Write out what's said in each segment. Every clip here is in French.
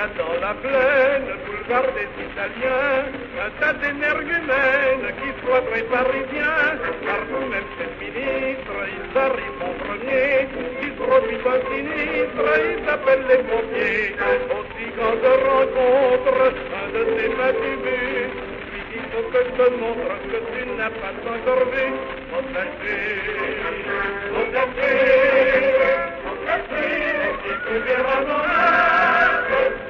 a dans la plaine, boulevard des Italiens, un tas d'énergumènes qui soient très parisiens. Partout, même ces ministres, ils arrivent en premier. Ils produisent un sinistre, ils appellent les pompiers. Aussi quand je rencontre un de ces matubus, il faut que je te montre que tu n'as pas encore vu mon café, mon café, mon café, et tu verras mon âme,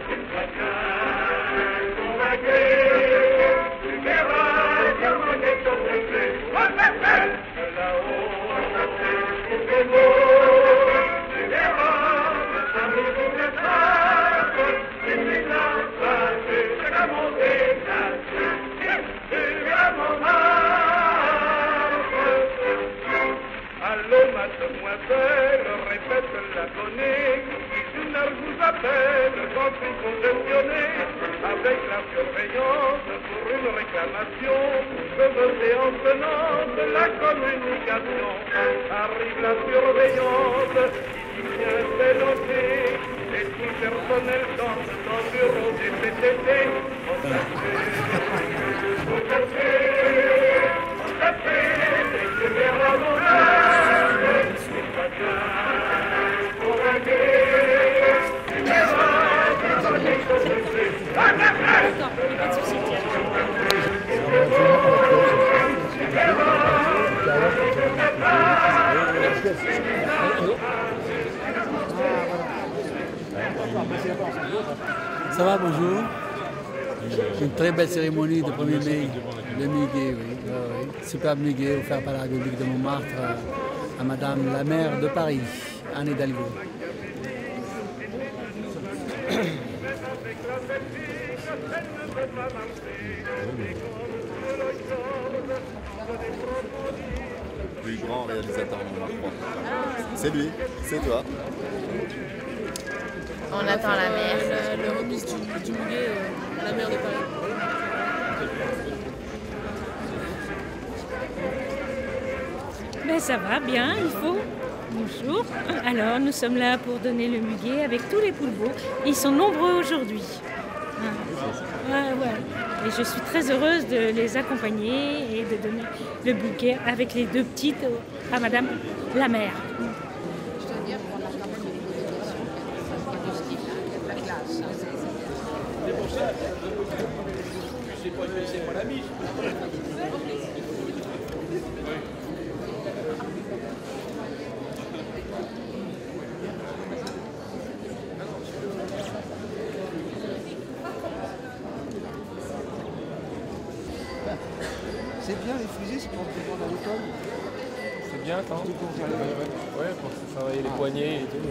tu seras bien convaincu, tu verras comment quelque chose se fait, mon café, que là-haut, il fait beau, tu verras, le samedi tout le sable, et puis là, c'est comme on déplace. Allô, mademoiselle, répète l'abonné, une heure vous appelle, j'en suis congestionné, avec la surveillance pour une réclamation, je veux en tenant de la communication. Arrive la surveillance, il vient dénoncer, et tout le personnel danse dans le bureau des PTT. Mon café, mon café, mon café, et tu verras mon âme, tu vas bien convaincu, tu verras comment les choses se font. Mon café, tu Ça va, bonjour. C'est une très belle cérémonie de 1er mai, le muguet, oui. Superbe muguet offert par la République de Montmartre à Madame la maire de Paris, Anne Hidalgo. Plus grand réalisateur de Montmartre. C'est lui, c'est toi. On attend la mer. Le remise du muguet à la mer de Paris. Ben ça va bien, il faut. Bonjour. Alors nous sommes là pour donner le muguet avec tous les poulbeaux. Ils sont nombreux aujourd'hui. Ouais. Et je suis très heureuse de les accompagner et de donner le bouquet avec les deux petites à Madame la maire. C'est bien les fusées, c'est pour prendre à l'école. C'est bien, attends. Ouais, pour travailler les poignets et tout.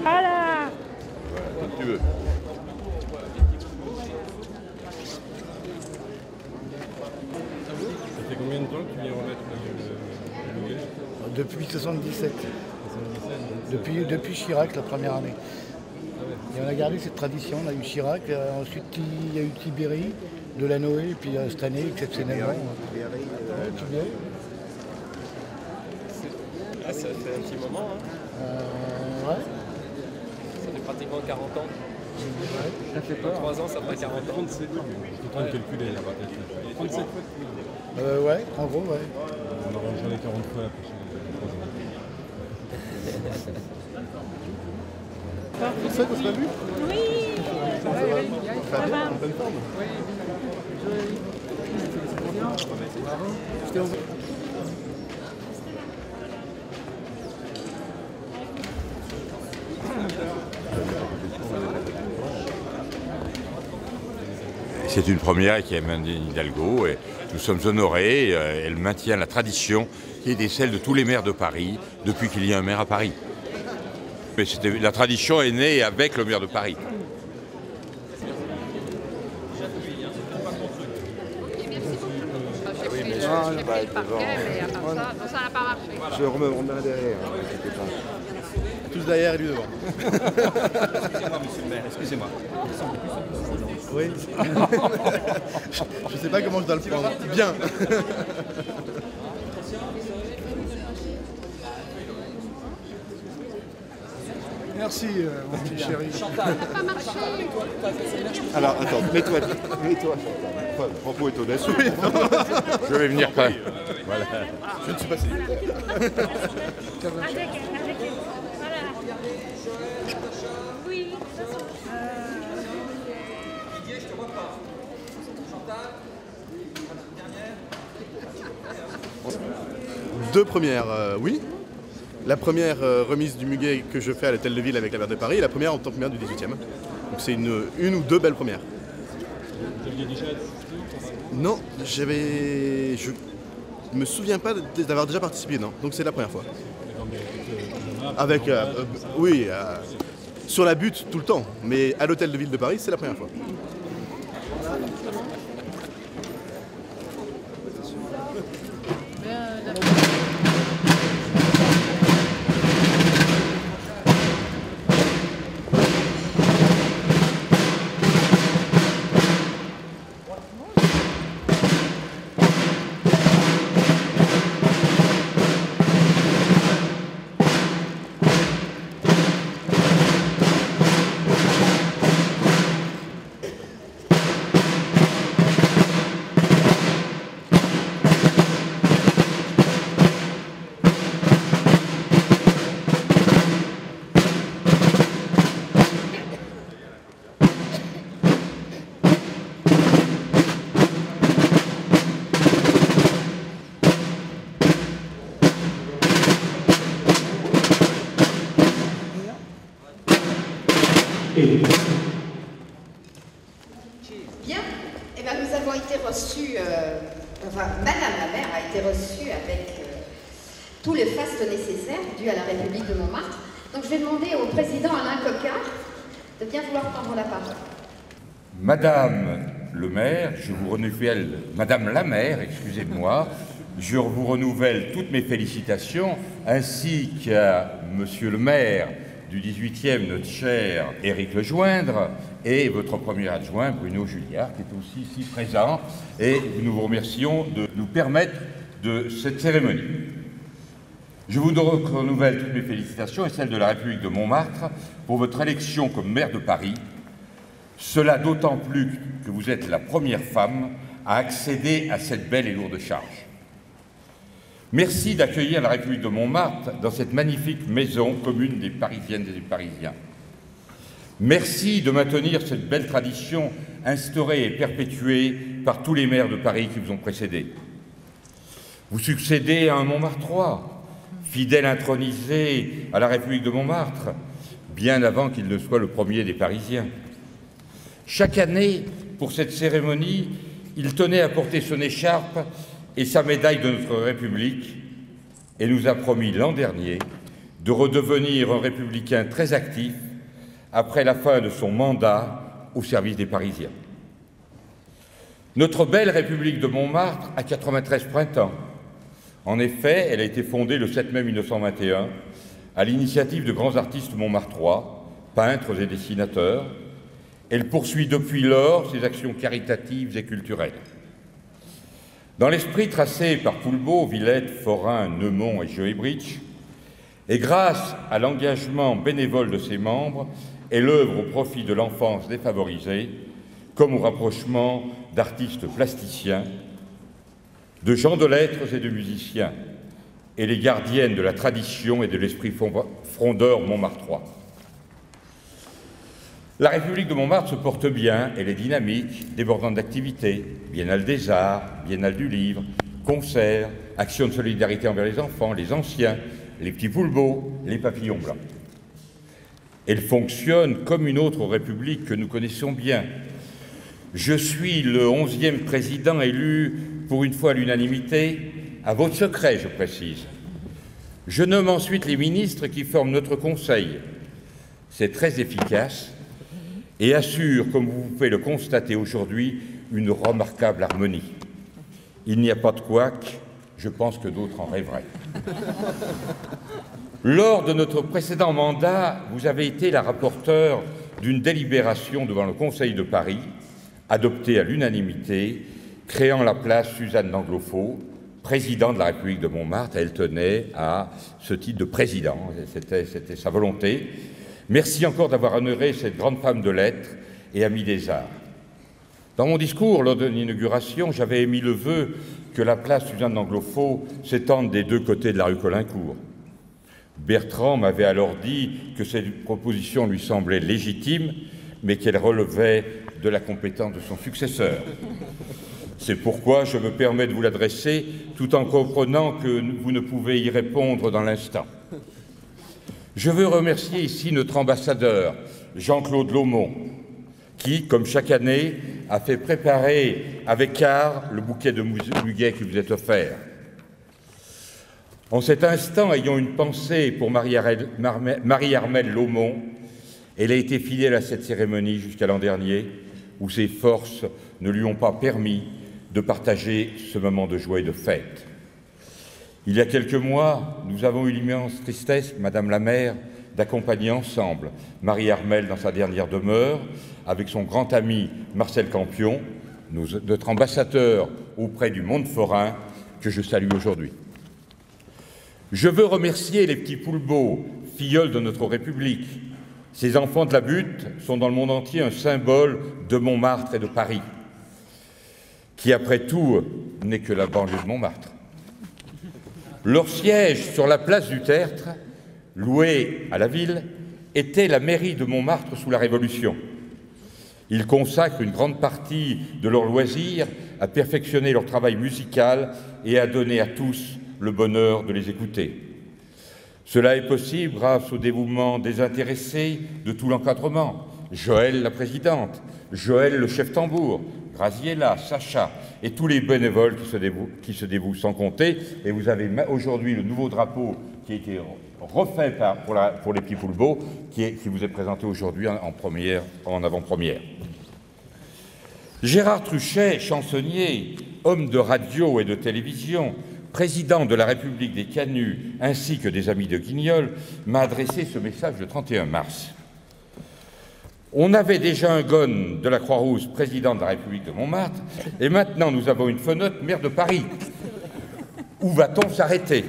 Voilà. Comme tu veux. Ça fait combien de temps que tu viens remettre le muguet? Depuis 77. Depuis Chirac, la première année. Et on a gardé cette tradition, on a eu Chirac, ensuite il y a eu Tibéri, Delanoë, et puis cette année, exceptionnellement. Tibéri. Ah, ça fait un petit moment, hein. Ouais. Ça fait pratiquement 40 ans. Ouais, ça fait peur. 3 ans, ça fait 40 ans. 37 ans. Je suis en train de calculer là-bas. 37 fois. Ouais, en gros, ouais. On arrangera les 40 fois la prochaine. Ça, t'as pas vu? Oui. Ça va bien, en bonne forme. C'est une première qui est Anne Hidalgo et nous sommes honorés. Elle maintient la tradition qui était celle de tous les maires de Paris depuis qu'il y a un maire à Paris. Mais la tradition est née avec le maire de Paris. j'ai pris le parquet, mais à part ça, non, ça n'a pas marché. Je remets derrière. Tous derrière et lui devant. Excusez-moi, monsieur le maire, excusez-moi. Oui. Je sais pas comment je dois le prendre. Bien. Merci, mon petit chéri. Ça n'a pas marché. Alors, attends, mets-toi, Chantal. Enfin, propos est honnête. Je vais venir quand même. Voilà. Je ne suis pas célibataire. Avec elle. Voilà. Oui. Deux premières, oui. La première remise du muguet que je fais à l'Hôtel de Ville avec la maire de Paris et la première en tant que maire du 18e. Donc c'est une ou deux belles premières. Vous aviez déjà assisté? Non, je me souviens pas d'avoir déjà participé, non. Donc c'est la première fois. Avec, oui, sur la butte tout le temps, mais à l'Hôtel de Ville de Paris, c'est la première fois. Bien, eh bien, nous avons été reçus, enfin, Madame la maire a été reçue avec tout le faste nécessaire dû à la République de Montmartre. Donc je vais demander au président Alain Coquart de bien vouloir prendre la parole. Madame le maire, je vous renouvelle, Madame la maire, excusez-moi, je vous renouvelle toutes mes félicitations, ainsi qu'à Monsieur le maire du 18e, notre cher Éric Lejoindre, et votre premier adjoint, Bruno Julliard, qui est aussi ici présent, et nous vous remercions de nous permettre de cette cérémonie. Je vous renouvelle toutes mes félicitations et celles de la République de Montmartre pour votre élection comme maire de Paris. Cela d'autant plus que vous êtes la première femme à accéder à cette belle et lourde charge. Merci d'accueillir la République de Montmartre dans cette magnifique maison commune des Parisiennes et des Parisiens. Merci de maintenir cette belle tradition instaurée et perpétuée par tous les maires de Paris qui vous ont précédé. Vous succédez à un Montmartrois, fidèle intronisé à la République de Montmartre, bien avant qu'il ne soit le premier des Parisiens. Chaque année, pour cette cérémonie, il tenait à porter son écharpe et sa médaille de notre République, et nous a promis l'an dernier de redevenir un républicain très actif après la fin de son mandat au service des Parisiens. Notre belle République de Montmartre a 93 printemps. En effet, elle a été fondée le 7 mai 1921 à l'initiative de grands artistes montmartrois, peintres et dessinateurs. Elle poursuit depuis lors ses actions caritatives et culturelles. Dans l'esprit tracé par Poulbeau, Villette, Forain, Neumont et Joébridge, et grâce à l'engagement bénévole de ses membres, elle œuvre au profit de l'enfance défavorisée, comme au rapprochement d'artistes plasticiens, de gens de lettres et de musiciens, et les gardiennes de la tradition et de l'esprit frondeur montmartrois. La République de Montmartre se porte bien, elle est dynamique, débordante d'activités, Biennale des Arts, Biennale du Livre, concerts, actions de solidarité envers les enfants, les anciens, les petits Poulbeaux, les papillons blancs. Elle fonctionne comme une autre République que nous connaissons bien. Je suis le 11e président élu, pour une fois à l'unanimité, à votre secret, je précise. Je nomme ensuite les ministres qui forment notre Conseil. C'est très efficace et assure, comme vous pouvez le constater aujourd'hui, une remarquable harmonie. Il n'y a pas de couac, je pense que d'autres en rêveraient. Lors de notre précédent mandat, vous avez été la rapporteure d'une délibération devant le Conseil de Paris, adoptée à l'unanimité, créant la place Suzanne d'Anglofaux, présidente de la République de Montmartre. Elle tenait à ce titre de président, c'était sa volonté. Merci encore d'avoir honoré cette grande femme de lettres et amie des arts. Dans mon discours lors de l'inauguration, j'avais émis le vœu que la place Suzanne d'Anglofaux s'étende des deux côtés de la rue Caulaincourt. Bertrand m'avait alors dit que cette proposition lui semblait légitime, mais qu'elle relevait de la compétence de son successeur. C'est pourquoi je me permets de vous l'adresser, tout en comprenant que vous ne pouvez y répondre dans l'instant. Je veux remercier ici notre ambassadeur, Jean-Claude Laumont, qui, comme chaque année, a fait préparer avec art le bouquet de muguet qui vous est offert. En cet instant, ayons une pensée pour Marie-Armelle Laumont. Elle a été fidèle à cette cérémonie jusqu'à l'an dernier, où ses forces ne lui ont pas permis de partager ce moment de joie et de fête. Il y a quelques mois, nous avons eu l'immense tristesse, Madame la maire, d'accompagner ensemble Marie-Armelle dans sa dernière demeure, avec son grand ami Marcel Campion, notre ambassadeur auprès du monde forain, que je salue aujourd'hui. Je veux remercier les petits Poulbeaux, filleuls de notre République. Ces enfants de la butte sont dans le monde entier un symbole de Montmartre et de Paris, qui après tout n'est que la banlieue de Montmartre. Leur siège sur la place du Tertre, loué à la ville, était la mairie de Montmartre sous la Révolution. Ils consacrent une grande partie de leurs loisirs à perfectionner leur travail musical et à donner à tous le bonheur de les écouter. Cela est possible grâce au dévouement désintéressé de tout l'encadrement. Joël, la présidente, Joël, le chef tambour, Graziella, Sacha et tous les bénévoles qui se dévouent sans compter. Et vous avez aujourd'hui le nouveau drapeau qui a été refait pour les petits Poulbeaux, qui vous est présenté aujourd'hui en avant-première. Gérard Truchet, chansonnier, homme de radio et de télévision, président de la République des Canuts ainsi que des Amis de Guignol, m'a adressé ce message le 31 mars. On avait déjà un Ghosn de la Croix-Rouge, président de la République de Montmartre, et maintenant nous avons une Fenotte, maire de Paris. Où va-t-on s'arrêter?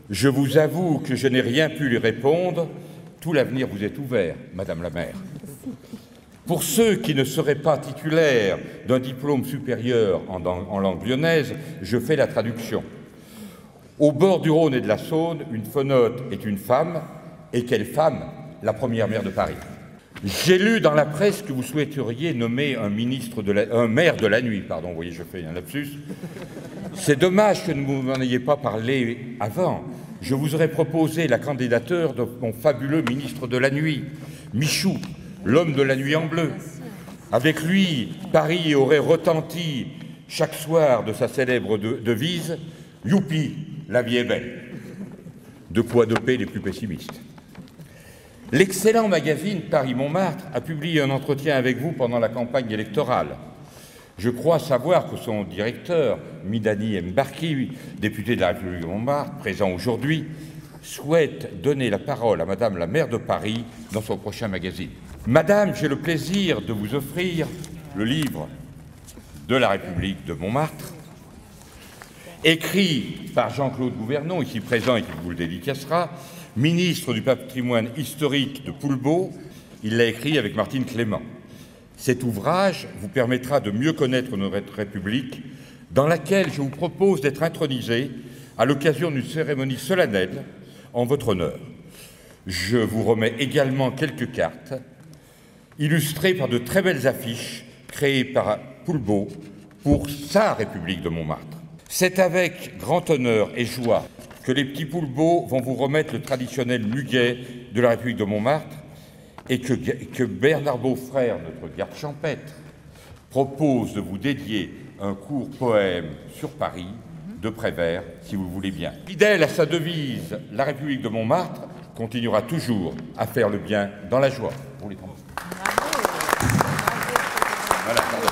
Je vous avoue que je n'ai rien pu lui répondre. Tout l'avenir vous est ouvert, Madame la maire. Pour ceux qui ne seraient pas titulaires d'un diplôme supérieur en langue lyonnaise, je fais la traduction. Au bord du Rhône et de la Saône, une Fenotte est une femme, et quelle femme? La première maire de Paris. J'ai lu dans la presse que vous souhaiteriez nommer un maire de la nuit, pardon, vous voyez, je fais un lapsus. C'est dommage que vous n'en ayez pas parlé avant. Je vous aurais proposé la candidature de mon fabuleux ministre de la nuit, Michou, l'homme de la nuit en bleu. Avec lui, Paris aurait retenti chaque soir de sa célèbre devise « Youpi, la vie est belle ». De quoi doper les plus pessimistes. L'excellent magazine Paris-Montmartre a publié un entretien avec vous pendant la campagne électorale. Je crois savoir que son directeur, Midani Mbarki, député de la République de Montmartre, présent aujourd'hui, souhaite donner la parole à Madame la maire de Paris dans son prochain magazine. Madame, j'ai le plaisir de vous offrir le livre de la République de Montmartre, écrit par Jean-Claude Gouvernon, ici présent et qui vous le dédicacera, ministre du patrimoine historique de Poulbeau. Il l'a écrit avec Martine Clément. Cet ouvrage vous permettra de mieux connaître notre République, dans laquelle je vous propose d'être intronisé à l'occasion d'une cérémonie solennelle en votre honneur. Je vous remets également quelques cartes illustrées par de très belles affiches créées par Poulbeau pour sa République de Montmartre. C'est avec grand honneur et joie que les petits Poulbeaux vont vous remettre le traditionnel muguet de la République de Montmartre et que Bernard Beaufrère, notre garde champêtre, propose de vous dédier un court poème sur Paris de Prévert, si vous le voulez bien. Fidèle à sa devise, la République de Montmartre continuera toujours à faire le bien dans la joie. Pour les tambours. Voilà, bravo.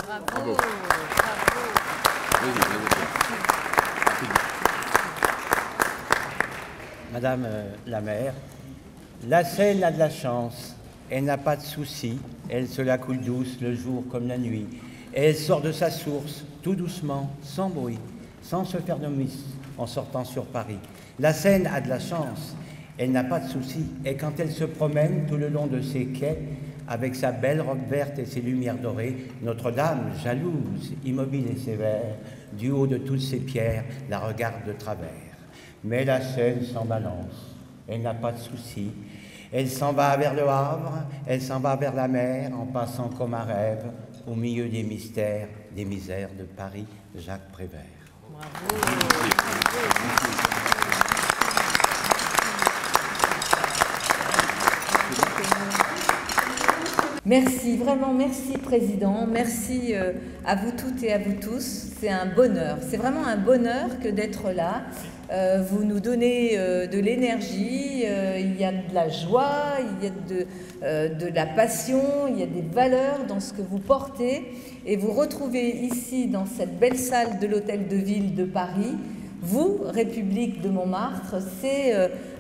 Bravo. Madame la maire, la Seine a de la chance, elle n'a pas de soucis, elle se la coule douce le jour comme la nuit, et elle sort de sa source tout doucement, sans bruit, sans se faire de miss en sortant sur Paris. La Seine a de la chance, elle n'a pas de soucis, et quand elle se promène tout le long de ses quais, avec sa belle robe verte et ses lumières dorées, Notre-Dame, jalouse, immobile et sévère, du haut de toutes ses pierres, la regarde de travers. Mais la Seine s'en balance, elle n'a pas de soucis, elle s'en va vers le Havre, elle s'en va vers la mer, en passant comme un rêve, au milieu des mystères, des misères de Paris, Jacques Prévert. Bravo. Merci, vraiment merci Président, merci à vous toutes et à vous tous. C'est un bonheur, c'est vraiment un bonheur que d'être là. Vous nous donnez de l'énergie, il y a de la joie, il y a de la passion, il y a des valeurs dans ce que vous portez. Et vous retrouvez ici, dans cette belle salle de l'Hôtel de Ville de Paris, vous, République de Montmartre, c'est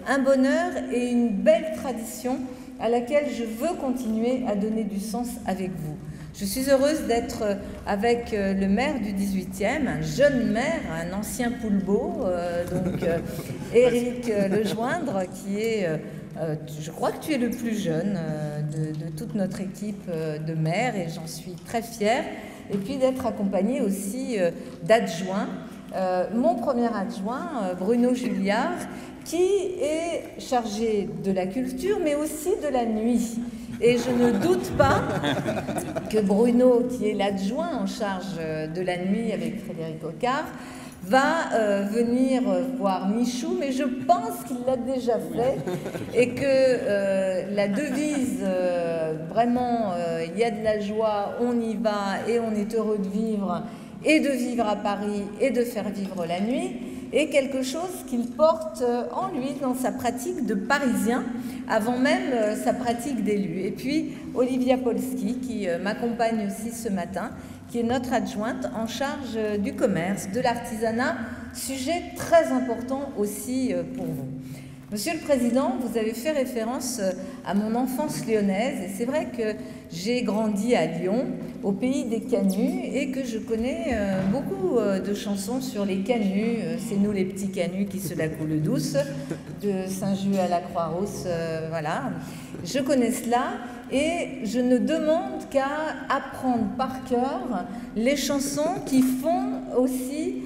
un bonheur et une belle tradition à laquelle je veux continuer à donner du sens avec vous. Je suis heureuse d'être avec le maire du 18e, un jeune maire, un ancien poulbeau, donc Éric Lejoindre, qui est, je crois que tu es le plus jeune de toute notre équipe de maires, et j'en suis très fière. Et puis d'être accompagnée aussi d'adjoints. Mon premier adjoint, Bruno Julliard, qui est chargé de la culture, mais aussi de la nuit. Et je ne doute pas que Bruno, qui est l'adjoint en charge de la nuit avec Frédéric Ocard, va venir voir Michou, mais je pense qu'il l'a déjà fait et que la devise, vraiment, il y a de la joie, on y va et on est heureux de vivre, et de vivre à Paris et de faire vivre la nuit, est quelque chose qu'il porte en lui dans sa pratique de Parisien, avant même sa pratique d'élu. Et puis Olivia Polski, qui m'accompagne aussi ce matin, qui est notre adjointe en charge du commerce, de l'artisanat, sujet très important aussi pour vous. Monsieur le Président, vous avez fait référence à mon enfance lyonnaise, et c'est vrai que j'ai grandi à Lyon, au pays des canuts, et que je connais beaucoup de chansons sur les canuts. C'est nous les petits canuts qui se la coulent douce, de Saint-Just à la Croix-Rousse, voilà. Je connais cela, et je ne demande qu'à apprendre par cœur les chansons qui font aussi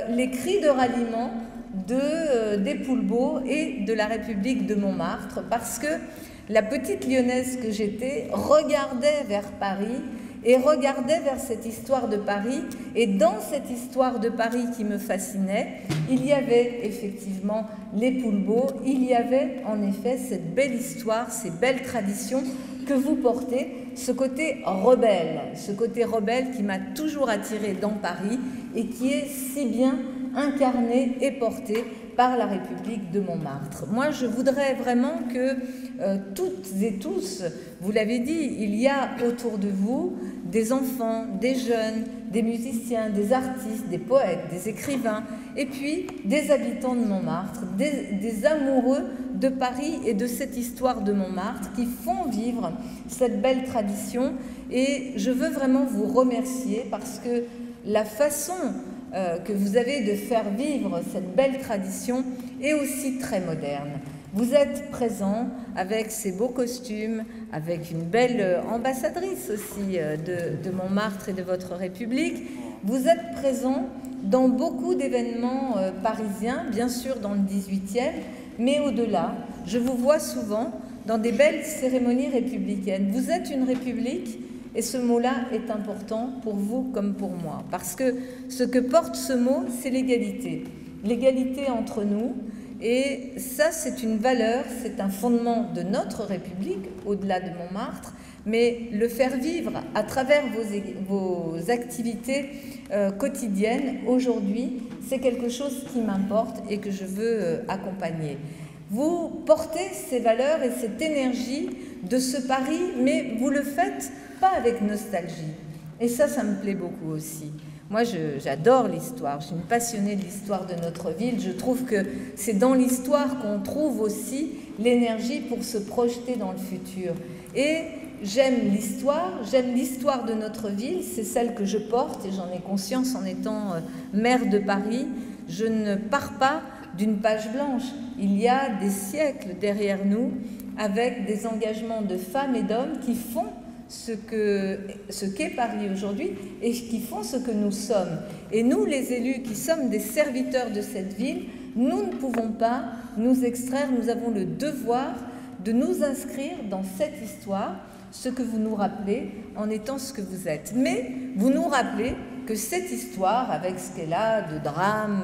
les cris de ralliement des Poulbeaux et de la République de Montmartre, parce que la petite lyonnaise que j'étais regardait vers Paris et regardait vers cette histoire de Paris, et dans cette histoire de Paris qui me fascinait, il y avait effectivement les Poulbeaux, il y avait en effet cette belle histoire, ces belles traditions que vous portez, ce côté rebelle qui m'a toujours attirée dans Paris et qui est si bien incarné et porté par la République de Montmartre. Moi, je voudrais vraiment que toutes et tous, vous l'avez dit, il y a autour de vous des enfants, des jeunes, des musiciens, des artistes, des poètes, des écrivains, et puis des habitants de Montmartre, des amoureux de Paris et de cette histoire de Montmartre qui font vivre cette belle tradition. Et je veux vraiment vous remercier parce que la façon que vous avez de faire vivre cette belle tradition est aussi très moderne. Vous êtes présents avec ces beaux costumes, avec une belle ambassadrice aussi de Montmartre et de votre République. Vous êtes présents dans beaucoup d'événements parisiens, bien sûr dans le 18e, mais au-delà, je vous vois souvent dans des belles cérémonies républicaines. Vous êtes une république. Et ce mot-là est important pour vous comme pour moi, parce que ce que porte ce mot, c'est l'égalité. L'égalité entre nous, et ça, c'est une valeur, c'est un fondement de notre République, au-delà de Montmartre, mais le faire vivre à travers vos activités quotidiennes, aujourd'hui, c'est quelque chose qui m'importe et que je veux accompagner. Vous portez ces valeurs et cette énergie de ce Paris, mais vous le faites pas avec nostalgie. Et ça me plaît beaucoup aussi. Moi, j'adore l'histoire, je suis une passionnée de l'histoire de notre ville. Je trouve que c'est dans l'histoire qu'on trouve aussi l'énergie pour se projeter dans le futur. Et j'aime l'histoire de notre ville, c'est celle que je porte et j'en ai conscience en étant maire de Paris. Je ne pars pas d'une page blanche. Il y a des siècles derrière nous avec des engagements de femmes et d'hommes qui font ce qu'est Paris aujourd'hui et qui font ce que nous sommes. Et nous, les élus qui sommes des serviteurs de cette ville, nous ne pouvons pas nous extraire, nous avons le devoir de nous inscrire dans cette histoire, ce que vous nous rappelez en étant ce que vous êtes. Mais vous nous rappelez que cette histoire, avec ce qu'elle a de drame,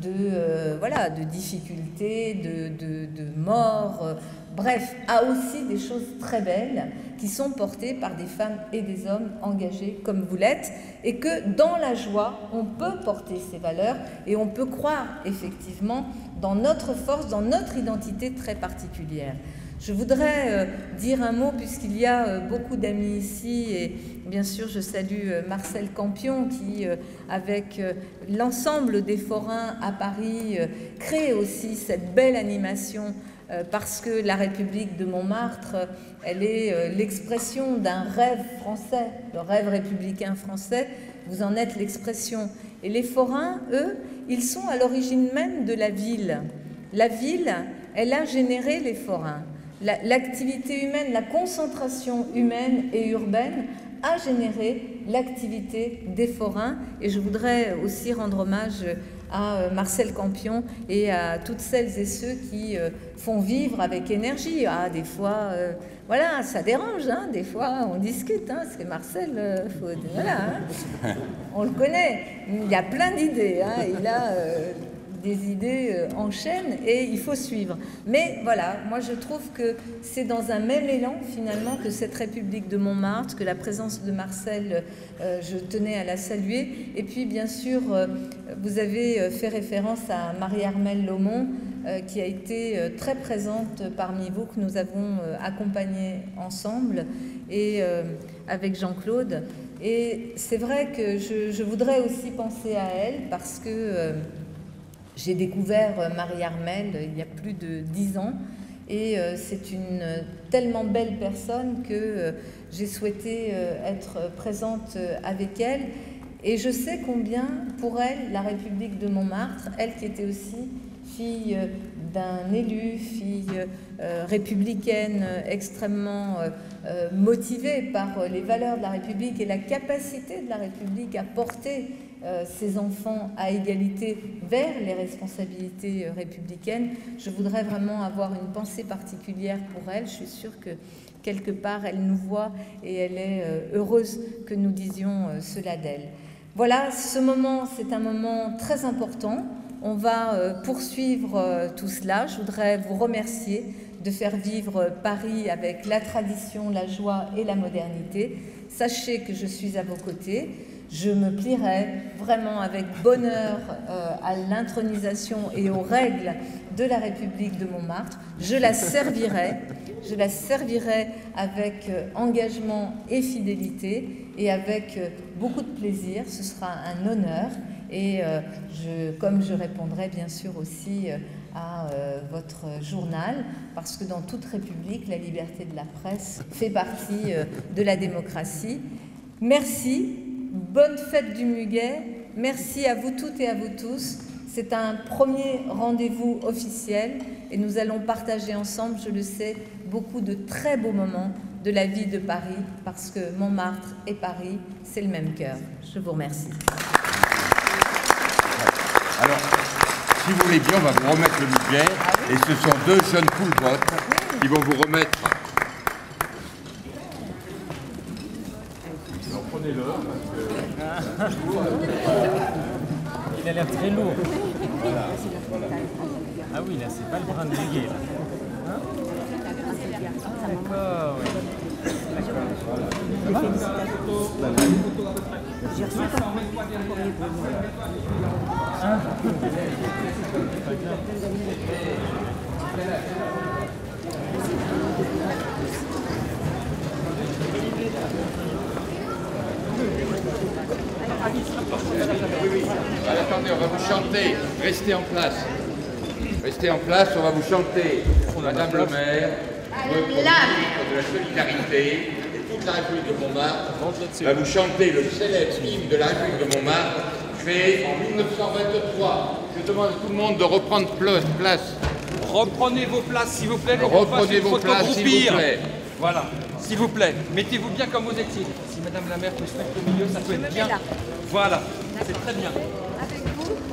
de difficultés, de morts, bref, a aussi des choses très belles qui sont portées par des femmes et des hommes engagés comme vous l'êtes, et que dans la joie, on peut porter ces valeurs et on peut croire effectivement dans notre force, dans notre identité très particulière. Je voudrais dire un mot, puisqu'il y a beaucoup d'amis ici, et bien sûr je salue Marcel Campion qui, avec l'ensemble des forains à Paris, crée aussi cette belle animation, parce que la République de Montmartre, elle est l'expression d'un rêve français, le rêve républicain français, vous en êtes l'expression. Et les forains, eux, ils sont à l'origine même de la ville. La ville, elle a généré les forains. L'activité humaine, la concentration humaine et urbaine a généré l'activité des forains. Et je voudrais aussi rendre hommage à Marcel Campion et à toutes celles et ceux qui font vivre avec énergie. Ah, des fois, voilà, ça dérange, hein, des fois on discute, hein, parce que Marcel, voilà, hein, on le connaît, il a plein d'idées, hein, il a des idées en chaîne et il faut suivre. Mais voilà, moi je trouve que c'est dans un même élan finalement que cette République de Montmartre, que la présence de Marcel, je tenais à la saluer. Et puis bien sûr, vous avez fait référence à Marie-Armelle Laumont, qui a été très présente parmi vous, que nous avons accompagnée ensemble et avec Jean-Claude. Et c'est vrai que je voudrais aussi penser à elle parce que j'ai découvert Marie-Armelle il y a plus de 10 ans et c'est une tellement belle personne que j'ai souhaité être présente avec elle. Et je sais combien, pour elle, la République de Montmartre, elle qui était aussi fille d'un élu, fille républicaine extrêmement motivée par les valeurs de la République et la capacité de la République à porter ses enfants à égalité vers les responsabilités républicaines. Je voudrais vraiment avoir une pensée particulière pour elle. Je suis sûre que quelque part elle nous voit et elle est heureuse que nous disions cela d'elle. Voilà, ce moment, c'est un moment très important. On va poursuivre tout cela. Je voudrais vous remercier de faire vivre Paris avec la tradition, la joie et la modernité. Sachez que je suis à vos côtés. Je me plierai vraiment avec bonheur à l'intronisation et aux règles de la République de Montmartre. Je la servirai avec engagement et fidélité et avec beaucoup de plaisir. Ce sera un honneur et comme je répondrai bien sûr aussi à votre journal, parce que dans toute République, la liberté de la presse fait partie de la démocratie. Merci. Bonne fête du Muguet, merci à vous toutes et à vous tous. C'est un premier rendez-vous officiel et nous allons partager ensemble, je le sais, beaucoup de très beaux moments de la vie de Paris, parce que Montmartre et Paris, c'est le même cœur. Je vous remercie. Alors, si vous voulez bien, on va vous remettre le Muguet, et ce sont deux jeunes poulpotes qui vont vous remettre. Prenez-le, parce que... Il a l'air très lourd. Voilà, voilà. Ah oui, là, c'est pas le brin de muguet, là. Hein? D'accord, oui. D'accord. J'ai reçu un courrier pour vous. Hein? Attendez, on va vous chanter. Restez en place. Restez en place, on va vous chanter. Madame le maire, votre ministre de la Solidarité et toute la République de Montmartre va vous chanter le célèbre hymne de la République de Montmartre créé en 1923. Je demande à tout le monde de reprendre place. Reprenez vos places, s'il vous plaît. Reprenez vos places, s'il vous plaît. Voilà, s'il vous plaît. Mettez-vous bien comme vous étiez. Si Madame la maire peut se mettre au milieu, ça peut être bien. Voilà, c'est très bien.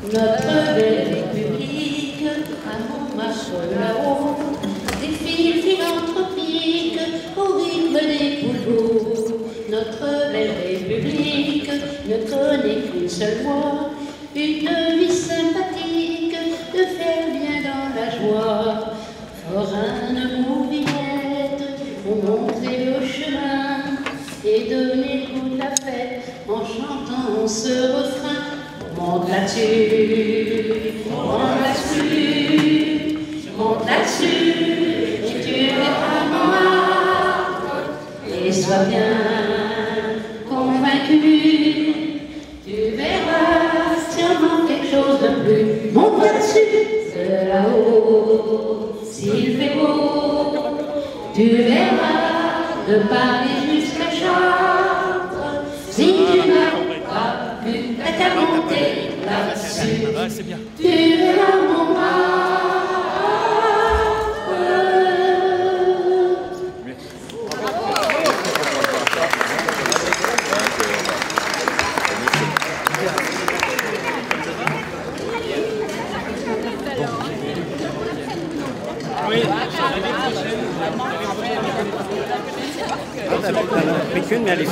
Notre belle République, à Montmartre là-haut, défile philanthropique au rythme des pouleaux. Notre belle République ne connaît qu'une seule voie, une vie sympathique, de faire bien dans la joie. Foraine, mouvillette, ont montré le chemin et donné le goût de la fête en chantant ce refrain. Monte là-dessus, monte là-dessus, monte là-dessus, et tu verras Montmartre, et sois bien convaincu, tu verras sûrement quelque chose de plus. Monte là-dessus, de là-haut, s'il fait beau, tu verras de Paris jusqu'à Chartres, si tu n'as pas pu t'as monté là-dessus, tu verras Montmartre. Oui, mais qu'une, mais allez-y.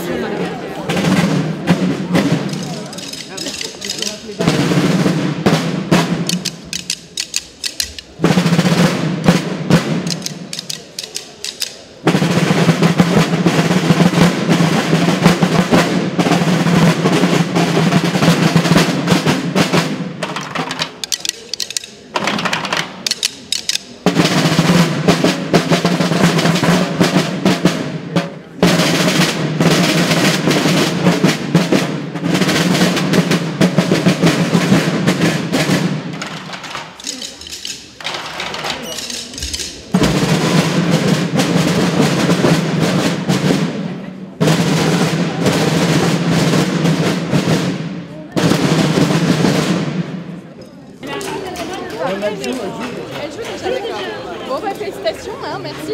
Elle joue déjà, d'accord. Bon, bah félicitations, hein, merci.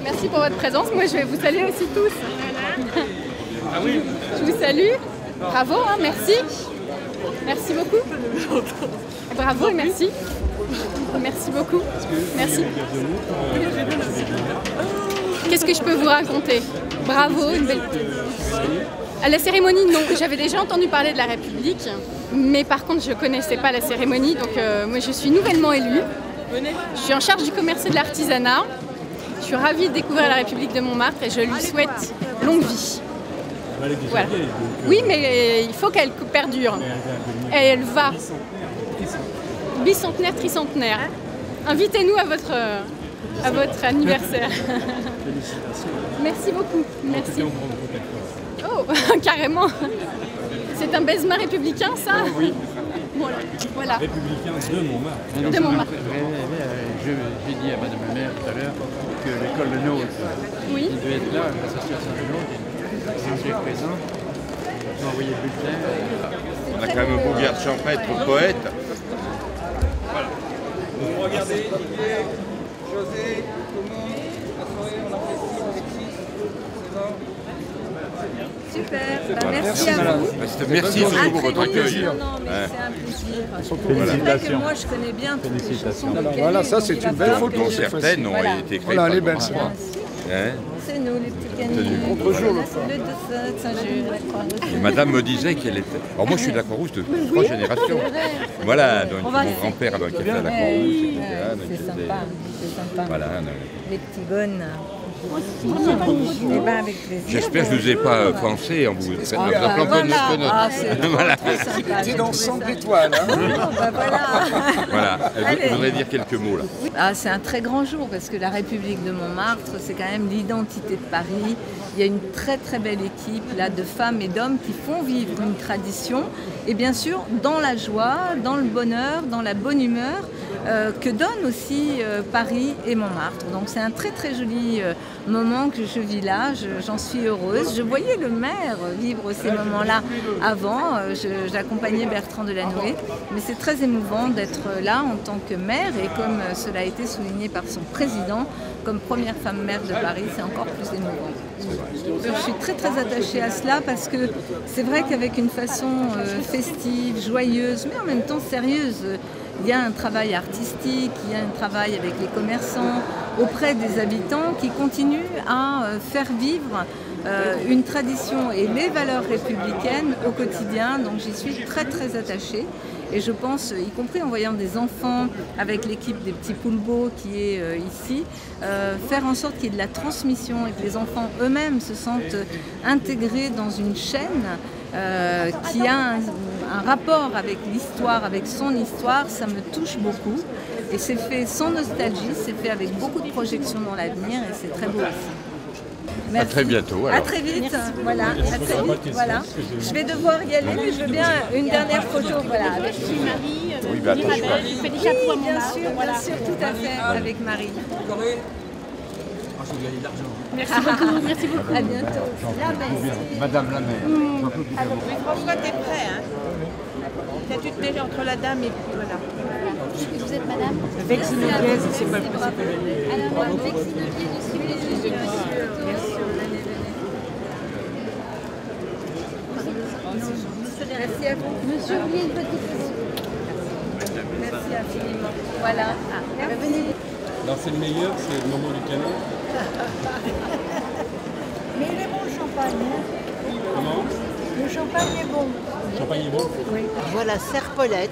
Merci pour votre présence. Moi, je vais vous saluer aussi tous. Ah oui. Je vous salue. Bravo, hein, merci. Merci beaucoup. Bravo et merci. Merci beaucoup. Merci. Qu'est-ce que je peux vous raconter? Bravo, une belle... À la cérémonie, non. J'avais déjà entendu parler de la République, mais par contre, je ne connaissais pas la cérémonie, donc moi, je suis nouvellement élue. Je suis en charge du commerce et de l'artisanat. Je suis ravie de découvrir la République de Montmartre et je lui souhaite longue vie. Voilà. Oui, mais il faut qu'elle perdure. Et elle va. Bicentenaire, tricentenaire. Invitez-nous à votre anniversaire. Merci beaucoup. Merci. Oh, carrément. C'est un baisement républicain, ça? Oui. Voilà. Républicain de Montmartre. De Montmartre. J'ai dit à Madame la maire tout à l'heure que l'école de Nôtre, oui, qui devait être là, l'association de Nôtre, qui est présent, ils ont envoyé le bulletin. On a quand même un beau garde champêtre, poète. Voilà. Vous regardez, Olivier, José, tout le monde, la soirée, on apprécie, Alexis, c'est bon. Super, bah, merci à vous. Merci beaucoup pour votre accueil. Non, mais c'est un plaisir. Félicitations. C'est vrai que moi je connais bien toutes les chansons de Caillou, voilà, ça donc c'est il va une belle falloir photo. que je- Certaines ont Voilà. été créées Voilà, par les le belles, grand c'est marin. Hein? C'est nous les petits canins. Contre-jour, le soir. Le de Saint-Jules, la Croix-Rousse. Et Madame me disait qu'elle était... Alors moi je suis de la Croix-Rousse de trois générations. Voilà, donc On va mon le- grand-père avait été à la Ouais, Croix-Rousse, etc. ouais, donc c'est c'était- sympa, c'est sympa. Voilà, Les petits bonnes. Eh ben, avec plaisir. J'espère que je ne vous ai pas offensé en vous appelant Penote. Ah, c'est Voilà. C'est dans 100 étoiles. Hein. Voilà, je voudrais dire quelques mots là. Ah, c'est un très grand jour parce que la République de Montmartre, c'est quand même l'identité de Paris. Il y a une très très belle équipe là, de femmes et d'hommes qui font vivre une tradition et bien sûr dans la joie, dans le bonheur, dans la bonne humeur que donne aussi Paris et Montmartre. Donc c'est un très très joli moment que je vis là, j'en suis heureuse. Je voyais le maire vivre ces moments-là avant, j'accompagnais Bertrand Delanoë, mais c'est très émouvant d'être là en tant que maire et comme cela a été souligné par son président, comme première femme maire de Paris, c'est encore plus émouvant. Je suis très très attachée à cela parce que c'est vrai qu'avec une façon festive, joyeuse, mais en même temps sérieuse, il y a un travail artistique, il y a un travail avec les commerçants, auprès des habitants qui continuent à faire vivre une tradition et les valeurs républicaines au quotidien. Donc j'y suis très très attachée. Et je pense, y compris en voyant des enfants avec l'équipe des petits Poulbeaux qui est ici, faire en sorte qu'il y ait de la transmission et que les enfants eux-mêmes se sentent intégrés dans une chaîne qui a un rapport avec l'histoire, avec son histoire, ça me touche beaucoup. Et c'est fait sans nostalgie, c'est fait avec beaucoup de projections dans l'avenir et c'est très beau aussi. Merci. À très bientôt. Alors. À très vite. Voilà. À très vite. Voilà. Je vais devoir y aller, mais je veux bien une dernière photo. Voilà. Avec Marie, oui, bah, attention. Oui, bien sûr, tout à fait, avec Marie. Merci beaucoup, merci beaucoup. À bientôt. Madame la maire. Mais François, t'es prêt, hein? T'as tu te mets entre la dame et puis voilà. Vous êtes madame Vexinopiez, c'est pas le principe. Alors, Vexinopiez du Sud. Merci à vous. Monsieur, oubliez une petite photo. Merci infiniment. Voilà. Venez. Alors c'est le meilleur, c'est le moment du canon. Mais il est bon le champagne. Hein. Comment? Le champagne est bon. Le champagne est bon? Oui. Voilà Serpollet,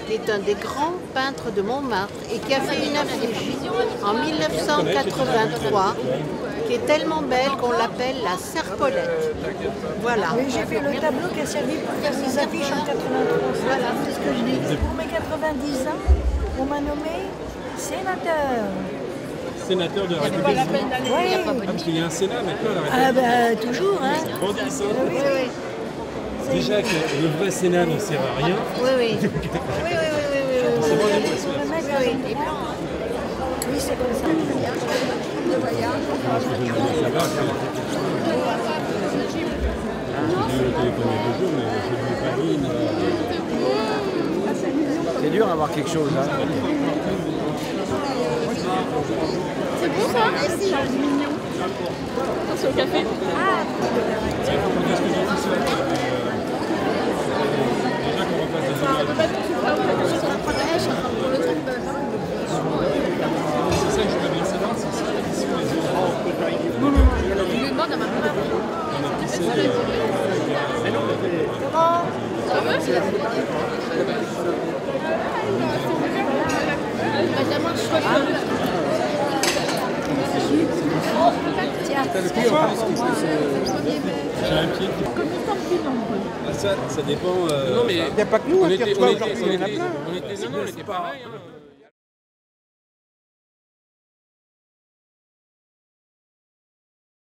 qui est un des grands peintres de Montmartre et qui a fait une affiche en 1983 qui est tellement belle qu'on l'appelle la Serpolette. Voilà. Oui, j'ai fait le tableau qui a servi pour faire mes affiches en 83. Voilà, c'est ce que je dis. Pour mes 90 ans, on m'a nommé sénateur. Sénateur de la République. Pas la peine d'aller. Oui. Ah, parce qu'il y a un Sénat maintenant à la Ah République. bah toujours, hein. Grandit, ça. Oui, oui. Déjà que le vrai Sénat ne sert à rien. Oui, oui. Oui, oui, oui, oui. C'est bon, l'impression. Oui, c'est comme ça. C'est dur d'avoir quelque chose. Hein. C'est bon ça? Merci. C'est au café. C'est ça que je voulais bien savoir, c'est ça qui sont les autres. Je lui demande à ma mère. Comment? Ça va? Benjamin, je crois que... Tiens, T'as le pied en plus, j'ai un pied qui... comme ils sont plus nombreux. Ça dépend... Non mais il n'y a pas que nous, on hein, était on était pareil. Hein.